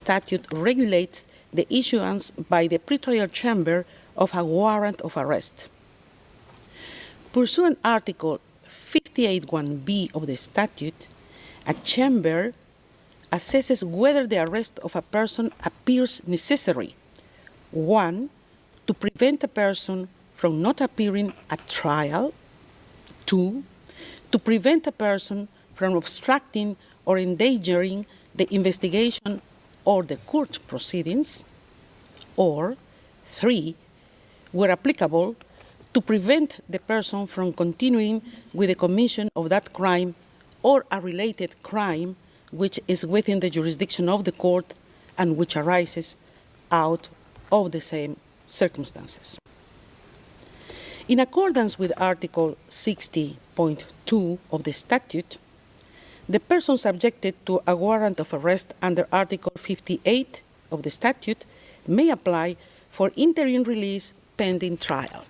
statute regulates the issuance by the pretrial chamber of a warrant of arrest. Pursuant Article 58(1)b of the statute, a chamber assesses whether the arrest of a person appears necessary. 1, to prevent a person from not appearing at trial. 2, to prevent a person from obstructing or endangering the investigation or the court proceedings. Or 3, where applicable, to prevent the person from continuing with the commission of that crime or a related crime which is within the jurisdiction of the court and which arises out of the same circumstances. In accordance with Article 60.2 of the statute, the person subjected to a warrant of arrest under Article 58 of the statute may apply for interim release pending trial.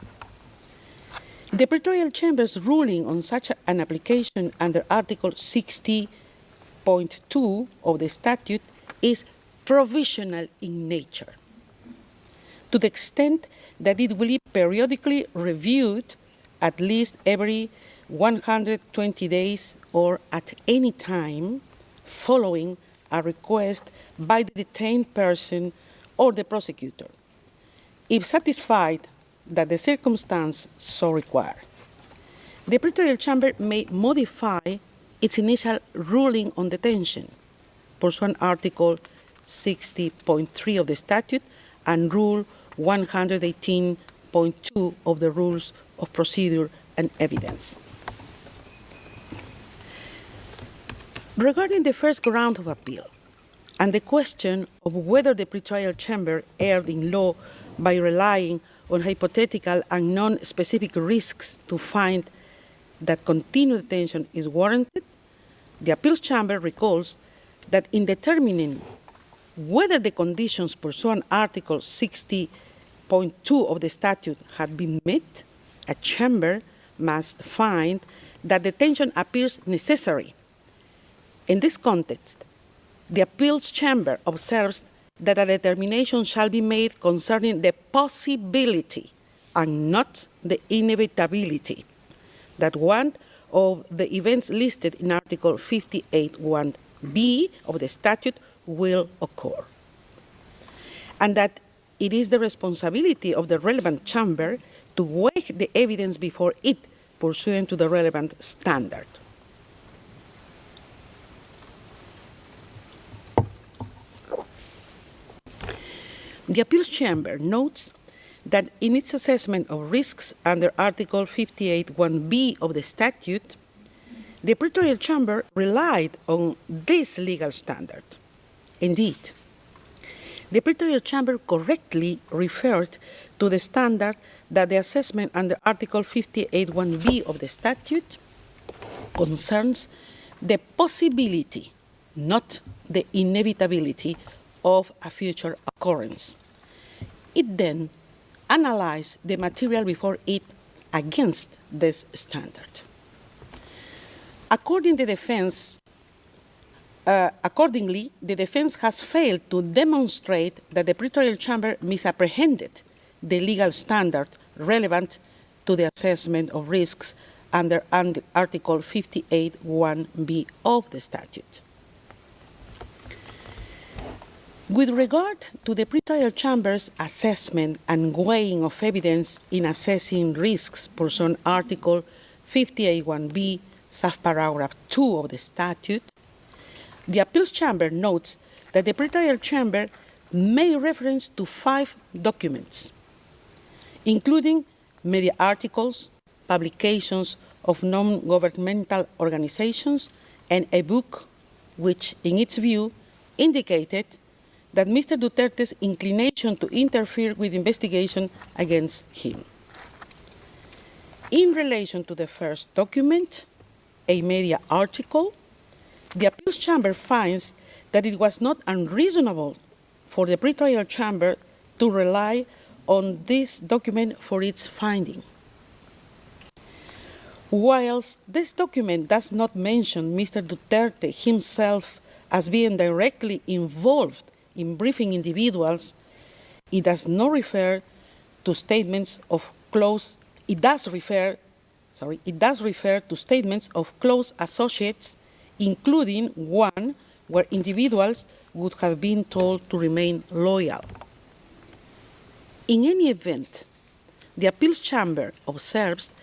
The pretrial chamber's ruling on such an application under Article 60.2 of the statute is provisional in nature, to the extent that it will be periodically reviewed at least every 120 days or at any time following a request by the detained person or the prosecutor, if satisfied that the circumstance so require. The pretrial chamber may modify its initial ruling on detention, pursuant Article 60.3 of the statute and Rule 118.2 of the Rules of Procedure and Evidence. Regarding the first ground of appeal and the question of whether the pretrial chamber erred in law by relying on hypothetical and non-specific risks to find that continued detention is warranted, the appeals chamber recalls that in determining whether the conditions pursuant Article 60.2 of the statute had been met, a chamber must find that detention appears necessary. In this context, the appeals chamber observes that a determination shall be made concerning the possibility and not the inevitability that one of the events listed in Article 58(1)b of the statute will occur, and that it is the responsibility of the relevant chamber to weigh the evidence before it pursuant to the relevant standard. The appeals chamber notes that in its assessment of risks under Article 58(1)b of the statute, the pretrial chamber relied on this legal standard. Indeed, the pretrial chamber correctly referred to the standard that the assessment under Article 58(1)b of the statute concerns the possibility, not the inevitability, of a future occurrence. It then analyzed the material before it against this standard. Accordingly, the defense has failed to demonstrate that the pretrial chamber misapprehended the legal standard relevant to the assessment of risks under Article 58(1)b of the statute. With regard to the pretrial chamber's assessment and weighing of evidence in assessing risks pursuant Article 58(1)b, subparagraph 2 of the statute, the appeals chamber notes that the pretrial chamber made reference to 5 documents, including media articles, publications of non-governmental organizations, and a book which, in its view, indicated that Mr. Duterte's inclination to interfere with investigation against him. In relation to the first document, a media article, the appeals chamber finds that it was not unreasonable for the pretrial chamber to rely on this document for its finding. Whilst this document does not mention Mr. Duterte himself as being directly involved in briefing individuals, it does not refer to statements of close, it does refer to statements of close associates, including one where individuals would have been told to remain loyal. In any event, the appeals chamber observes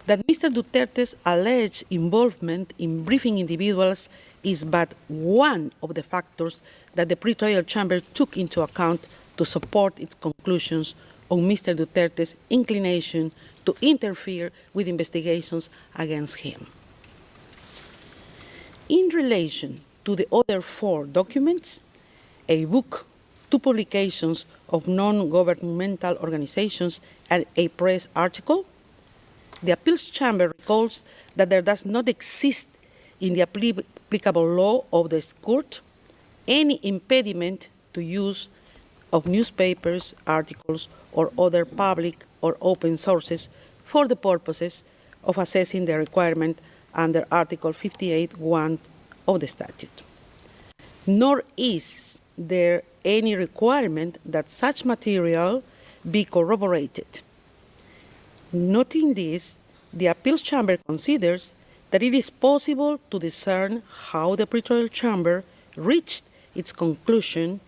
that Mr. Duterte's alleged involvement in briefing individuals is but one of the factors that the pretrial chamber took into account to support its conclusions on Mr. Duterte's inclination to interfere with investigations against him. In relation to the other 4 documents, a book, 2 publications of non-governmental organizations, and a press article, the appeals chamber recalls that there does not exist in the applicable law of the court any impediment to use of newspapers, articles, or other public or open sources for the purposes of assessing the requirement under Article 58(1) of the statute. Nor is there any requirement that such material be corroborated. Noting this, the appeals chamber considers that it is possible to discern how the pretrial chamber reached its conclusion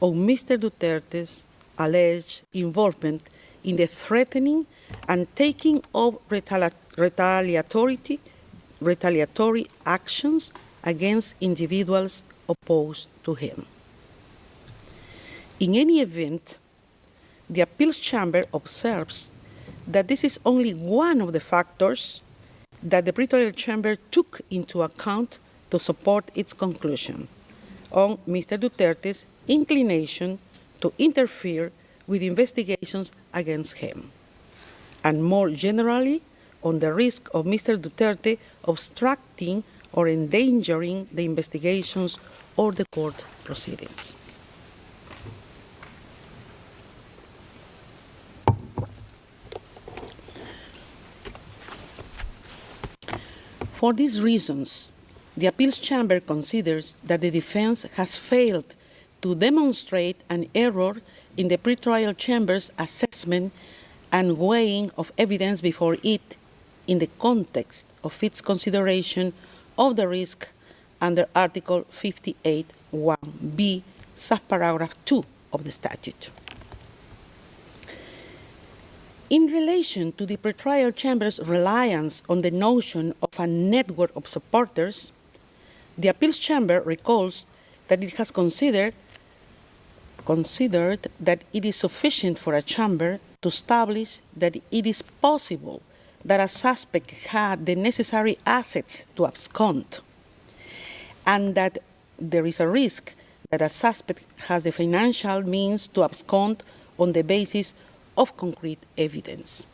on Mr. Duterte's alleged involvement in the threatening and taking of retaliatory actions against individuals opposed to him. In any event, the appeals chamber observes that this is only one of the factors that the pretrial chamber took into account to support its conclusion on Mr. Duterte's inclination to interfere with investigations against him, and more generally on the risk of Mr. Duterte obstructing or endangering the investigations or the court proceedings. For these reasons, the appeals chamber considers that the defense has failed to demonstrate an error in the pretrial chamber's assessment and weighing of evidence before it in the context of its consideration of the risk under Article 58(1)(b), subparagraph 2 of the statute. In relation to the pretrial chamber's reliance on the notion of a network of supporters, the appeals chamber recalls that it has considered that it is sufficient for a chamber to establish that it is possible that a suspect had the necessary assets to abscond, and that there is a risk that a suspect has the financial means to abscond on the basis of concrete evidence.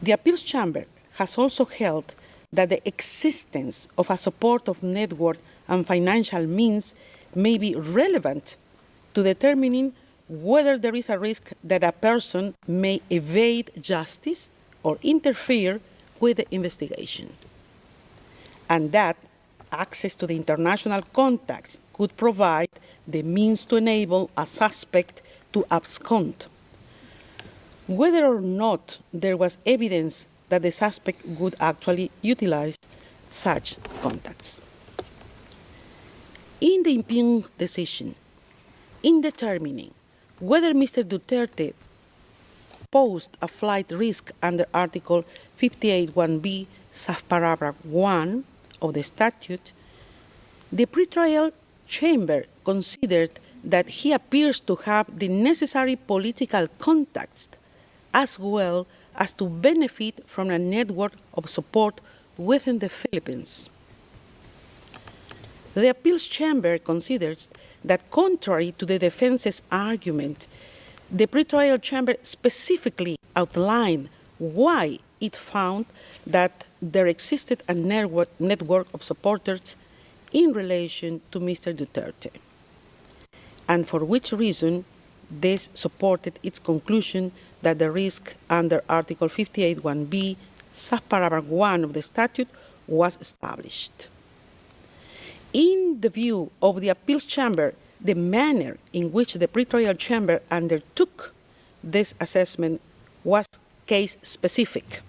The appeals chamber has also held that the existence of a supportive network and financial means may be relevant to determining whether there is a risk that a person may evade justice or interfere with the investigation, and that access to the international contacts could provide the means to enable a suspect to abscond, whether or not there was evidence that the suspect would actually utilize such contacts. In the impugned decision, in determining whether Mr. Duterte posed a flight risk under Article 58(1)(b), subparagraph 1 of the statute, the pretrial chamber considered that he appears to have the necessary political contacts as well as to benefit from a network of support within the Philippines. The appeals chamber considers that contrary to the defense's argument, the pretrial chamber specifically outlined why it found that there existed a network of supporters in relation to Mr. Duterte, and for which reason this supported its conclusion that the risk under Article 58(1)(b), subparagraph 1 of the statute was established. In the view of the appeals chamber, the manner in which the pretrial chamber undertook this assessment was case-specific,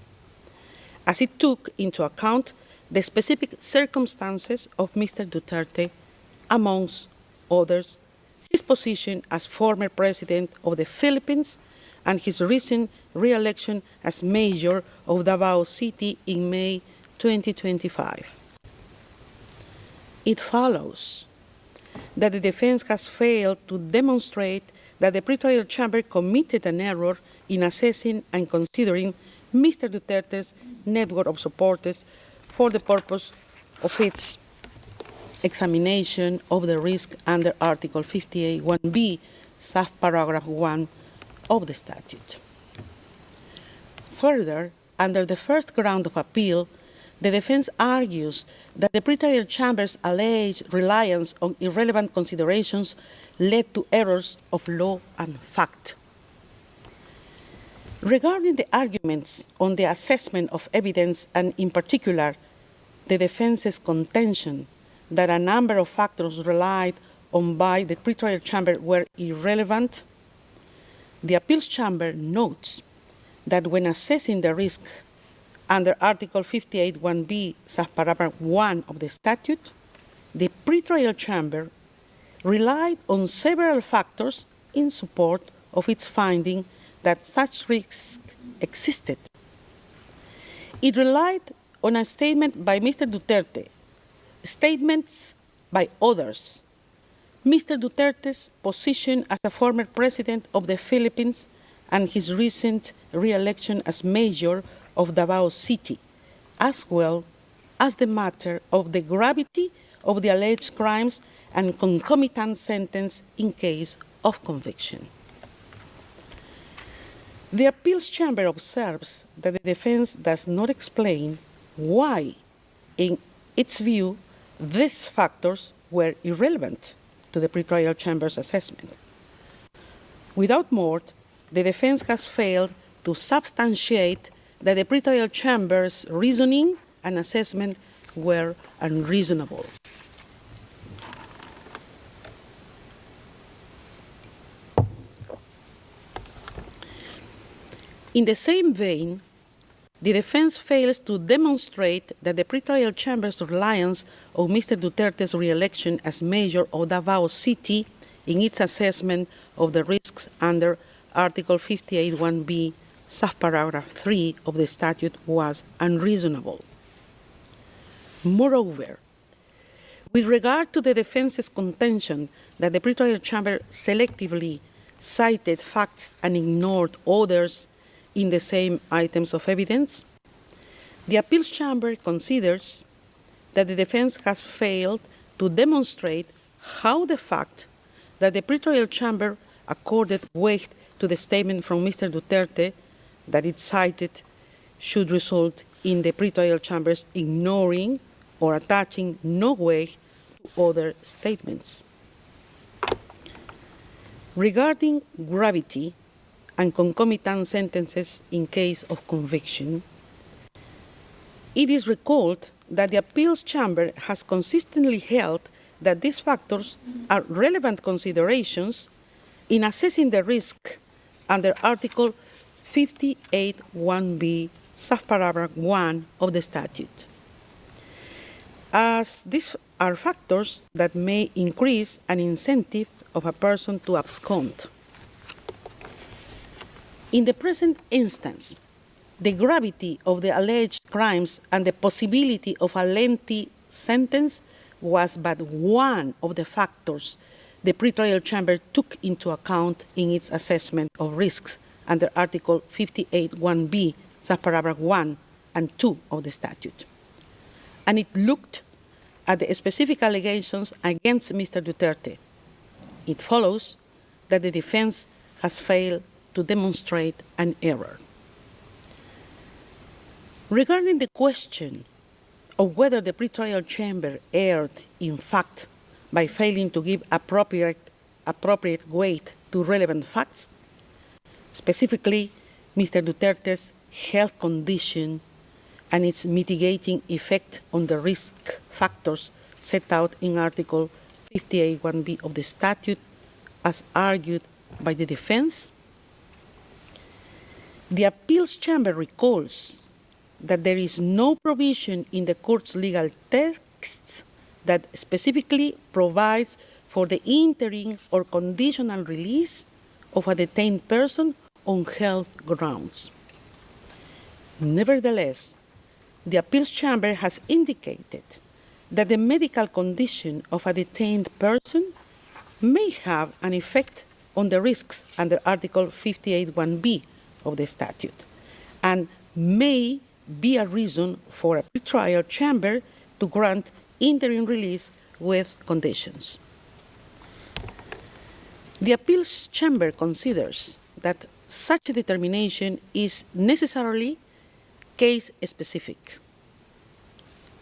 as it took into account the specific circumstances of Mr. Duterte, amongst others, his position as former president of the Philippines and his recent re-election as mayor of Davao City in May 2025. It follows that the defense has failed to demonstrate that the pretrial chamber committed an error in assessing and considering Mr. Duterte's network of supporters for the purpose of its examination of the risk under Article 58(1)b, subparagraph 1 of the statute. Further, under the first ground of appeal, the defense argues that the pretrial chamber's alleged reliance on irrelevant considerations led to errors of law and fact. Regarding the arguments on the assessment of evidence, and in particular, the defense's contention that a number of factors relied on by the pretrial chamber were irrelevant, the appeals chamber notes that when assessing the risk under Article 58(1)b, subparagraph 1 of the statute, the pretrial chamber relied on several factors in support of its finding that such risk existed. It relied on a statement by Mr. Duterte, statements by others, Mr. Duterte's position as a former president of the Philippines and his recent re-election as mayor of Davao City, as well as the matter of the gravity of the alleged crimes and concomitant sentence in case of conviction. The appeals chamber observes that the defense does not explain why, in its view, these factors were irrelevant to the pretrial chamber's assessment. Without more, the defense has failed to substantiate that the pretrial chamber's reasoning and assessment were unreasonable. In the same vein, the defense fails to demonstrate that the pretrial chamber's reliance on Mr. Duterte's re-election as mayor of Davao City in its assessment of the risks under Article 58(1)b, subparagraph 3 of the statute was unreasonable. Moreover, with regard to the defense's contention that the pretrial chamber selectively cited facts and ignored others in the same items of evidence, the appeals chamber considers that the defense has failed to demonstrate how the fact that the pretrial chamber accorded weight to the statement from Mr. Duterte that it cited should result in the pretrial chamber's ignoring or attaching no weight to other statements. Regarding gravity and concomitant sentences in case of conviction, it is recalled that the appeals chamber has consistently held that these factors are relevant considerations in assessing the risk under Article 58(1)b, subparagraph 1 of the statute, as these are factors that may increase an incentive of a person to abscond. In the present instance, the gravity of the alleged crimes and the possibility of a lengthy sentence was but one of the factors the pretrial chamber took into account in its assessment of risks under Article 58(1)b, subparagraph 1 and 2 of the statute. And it looked at the specific allegations against Mr. Duterte. It follows that the defense has failed to demonstrate an error. Regarding the question of whether the pretrial chamber erred in fact by failing to give appropriate weight to relevant facts, specifically Mr. Duterte's health condition and its mitigating effect on the risk factors set out in Article 58(1)(b) of the statute as argued by the defense. The appeals chamber recalls that there is no provision in the court's legal texts that specifically provides for the interim or conditional release of a detained person on health grounds. Nevertheless, the appeals chamber has indicated that the medical condition of a detained person may have an effect on the risks under Article 58(1)(b) of the statute, and may be a reason for a pretrial chamber to grant interim release with conditions. The appeals chamber considers that such a determination is necessarily case-specific.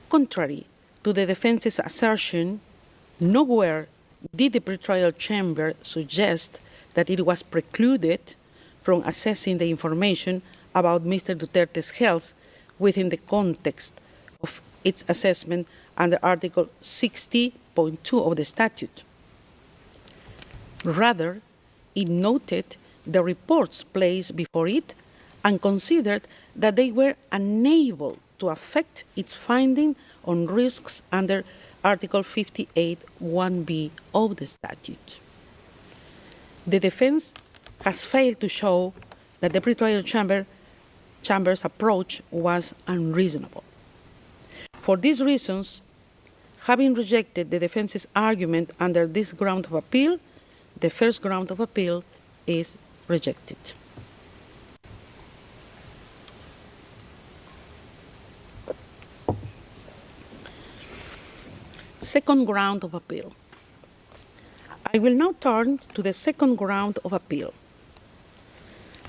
Contrary to the defense's assertion, nowhere did the pretrial chamber suggest that it was precluded from assessing the information about Mr. Duterte's health within the context of its assessment under Article 60.2 of the statute. Rather, it noted the reports placed before it and considered that they were unable to affect its finding on risks under Article 58(1)(b) of the statute. The defense has failed to show that the pretrial chamber's approach was unreasonable. For these reasons, having rejected the defense's argument under this ground of appeal, the first ground of appeal is rejected. Second ground of appeal. I will now turn to the second ground of appeal.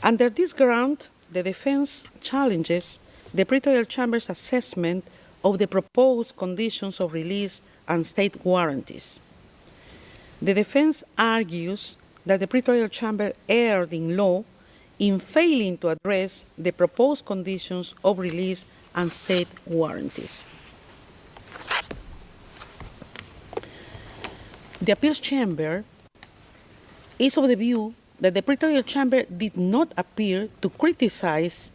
Under this ground, the defense challenges the pretrial chamber's assessment of the proposed conditions of release and state warranties. The defense argues that the pretrial chamber erred in law in failing to address the proposed conditions of release and state warranties. The appeals chamber is of the view that the pretrial chamber did not appear to criticize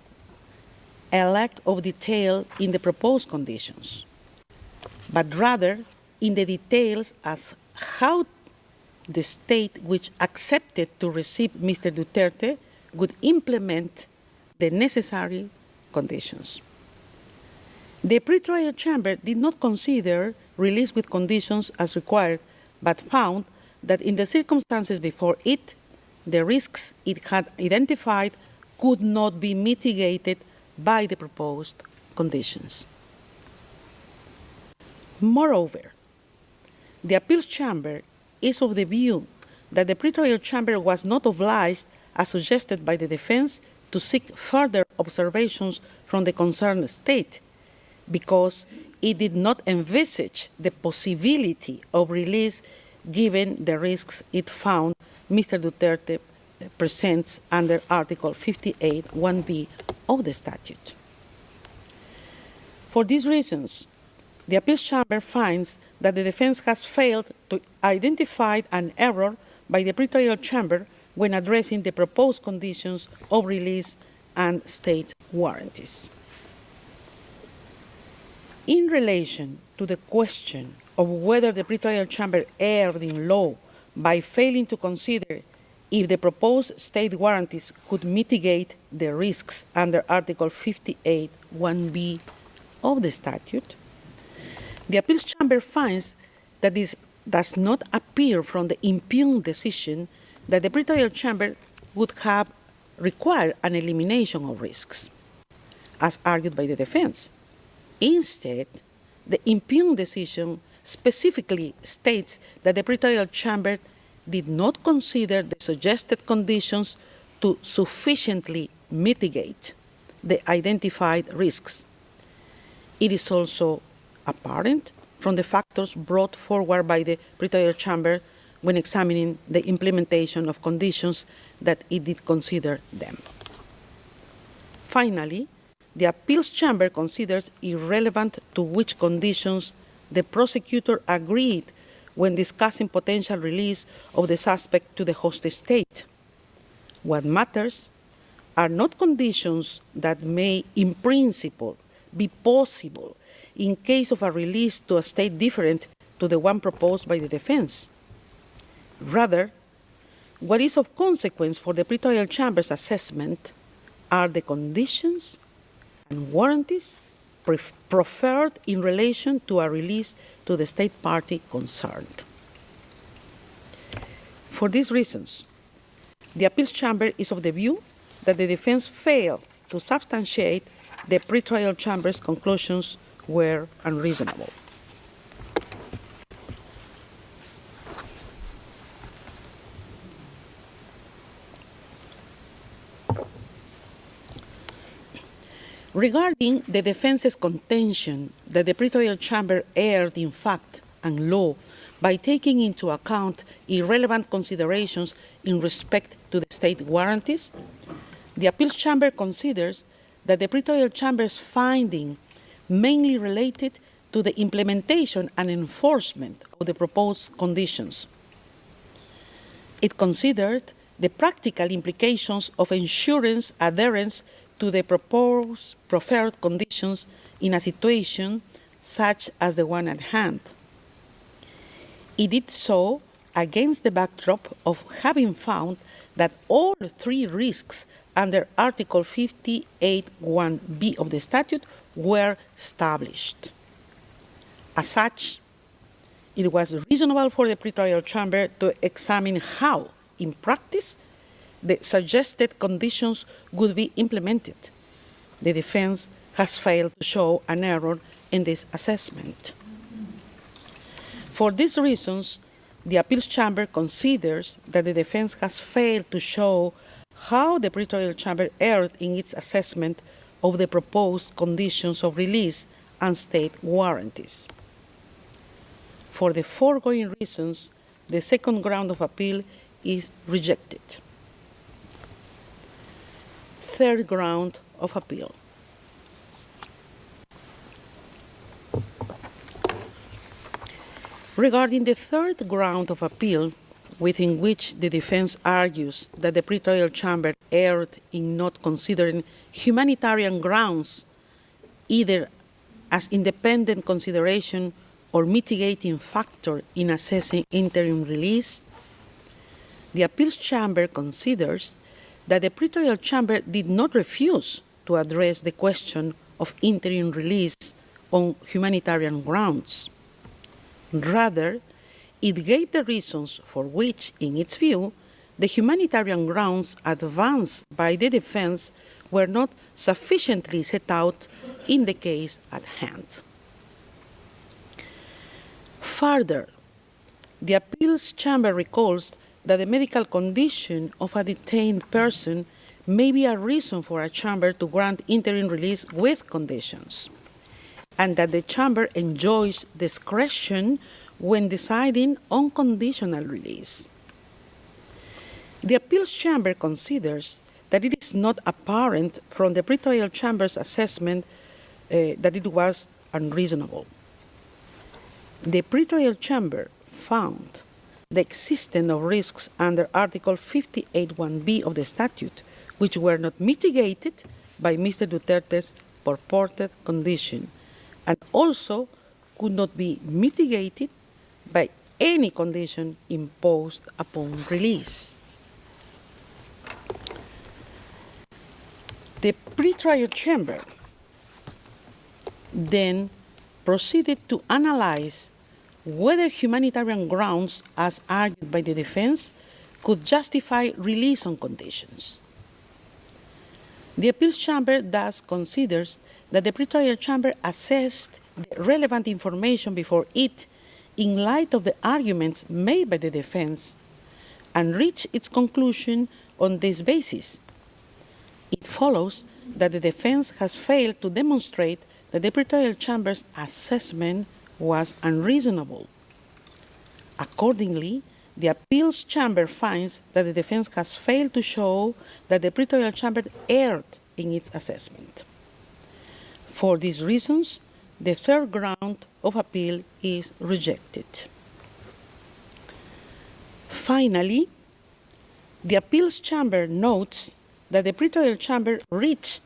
a lack of detail in the proposed conditions, but rather in the details as how the state which accepted to receive Mr. Duterte would implement the necessary conditions. The pretrial chamber did not consider release with conditions as required, but found that in the circumstances before it, the risks it had identified could not be mitigated by the proposed conditions. Moreover, the appeals chamber is of the view that the pretrial chamber was not obliged, as suggested by the defense, to seek further observations from the concerned state, because it did not envisage the possibility of release given the risks it found Mr. Duterte presents under Article 58(1)(b) of the statute. For these reasons, the appeals chamber finds that the defense has failed to identify an error by the pretrial chamber when addressing the proposed conditions of release and state warranties. In relation to the question of whether the pretrial chamber erred in law by failing to consider if the proposed state warranties could mitigate the risks under Article 58(1)(b) of the statute, the appeals chamber finds that this does not appear from the impugned decision that the pretrial chamber would have required an elimination of risks, as argued by the defense. Instead, the impugned decision specifically states that the pretrial chamber did not consider the suggested conditions to sufficiently mitigate the identified risks. It is also apparent from the factors brought forward by the pretrial chamber when examining the implementation of conditions that it did consider them. Finally, the appeals chamber considers irrelevant to which conditions the prosecutor agreed when discussing potential release of the suspect to the host state. What matters are not conditions that may, in principle, be possible in case of a release to a state different to the one proposed by the defense. Rather, what is of consequence for the pretrial chamber's assessment are the conditions and warranties proffered in relation to a release to the state party concerned. For these reasons, the appeals chamber is of the view that the defense failed to substantiate the pretrial chamber's conclusions were unreasonable. Regarding the defense's contention that the pretrial chamber erred in fact and law by taking into account irrelevant considerations in respect to the state warranties, the appeals chamber considers that the pretrial chamber's finding mainly related to the implementation and enforcement of the proposed conditions. It considered the practical implications of ensuring adherence to the proposed proffered conditions in a situation such as the one at hand. It did so against the backdrop of having found that all three risks under Article 58(1)(b) of the statute were established. As such, it was reasonable for the pretrial chamber to examine how, in practice, the suggested conditions would be implemented. The defense has failed to show an error in this assessment. For these reasons, the appeals chamber considers that the defense has failed to show how the pretrial chamber erred in its assessment of the proposed conditions of release and state warranties. For the foregoing reasons, the second ground of appeal is rejected. Third ground of appeal. Regarding the third ground of appeal, within which the defense argues that the pretrial chamber erred in not considering humanitarian grounds either as independent consideration or mitigating factor in assessing interim release, the appeals chamber considers that the pretrial chamber did not refuse to address the question of interim release on humanitarian grounds. Rather, it gave the reasons for which, in its view, the humanitarian grounds advanced by the defense were not sufficiently set out in the case at hand. Further, the appeals chamber recalls that the medical condition of a detained person may be a reason for a chamber to grant interim release with conditions, and that the chamber enjoys discretion when deciding on conditional release. The appeals chamber considers that it is not apparent from the pretrial chamber's assessment that it was unreasonable. The pretrial chamber found the existence of risks under Article 58(1)(b) of the statute, which were not mitigated by Mr. Duterte's purported condition, and also could not be mitigated by any condition imposed upon release. The pretrial chamber then proceeded to analyze whether humanitarian grounds, as argued by the defense, could justify release on conditions. The appeals chamber thus considers that the pretrial chamber assessed the relevant information before it in light of the arguments made by the defense and reached its conclusion on this basis. It follows that the defense has failed to demonstrate that the pretrial chamber's assessment was unreasonable. Accordingly, the appeals chamber finds that the defense has failed to show that the pretrial chamber erred in its assessment. For these reasons, the third ground of appeal is rejected. Finally, the appeals chamber notes that the pretrial chamber reached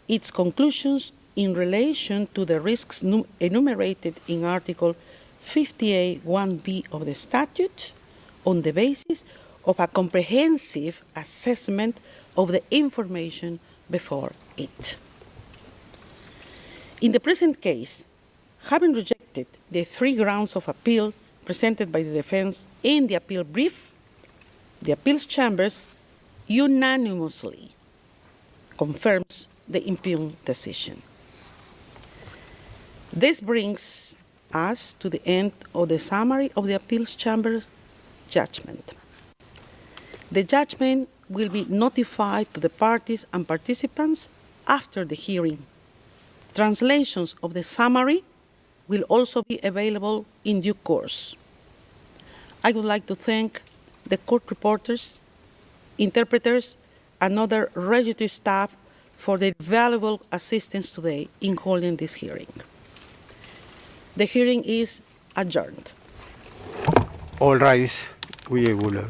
its conclusions in relation to the risks enumerated in Article 58(1)(b) of the statute on the basis of a comprehensive assessment of the information before it. In the present case, having rejected the 3 grounds of appeal presented by the defense in the appeal brief, the appeals chambers unanimously confirms the impugned decision. This brings us to the end of the summary of the appeals chamber's judgment. The judgment will be notified to the parties and participants after the hearing. Translations of the summary will also be available in due course. I would like to thank the court reporters, interpreters, and other registry staff for their valuable assistance today in holding this hearing. The hearing is adjourned. All rise. We will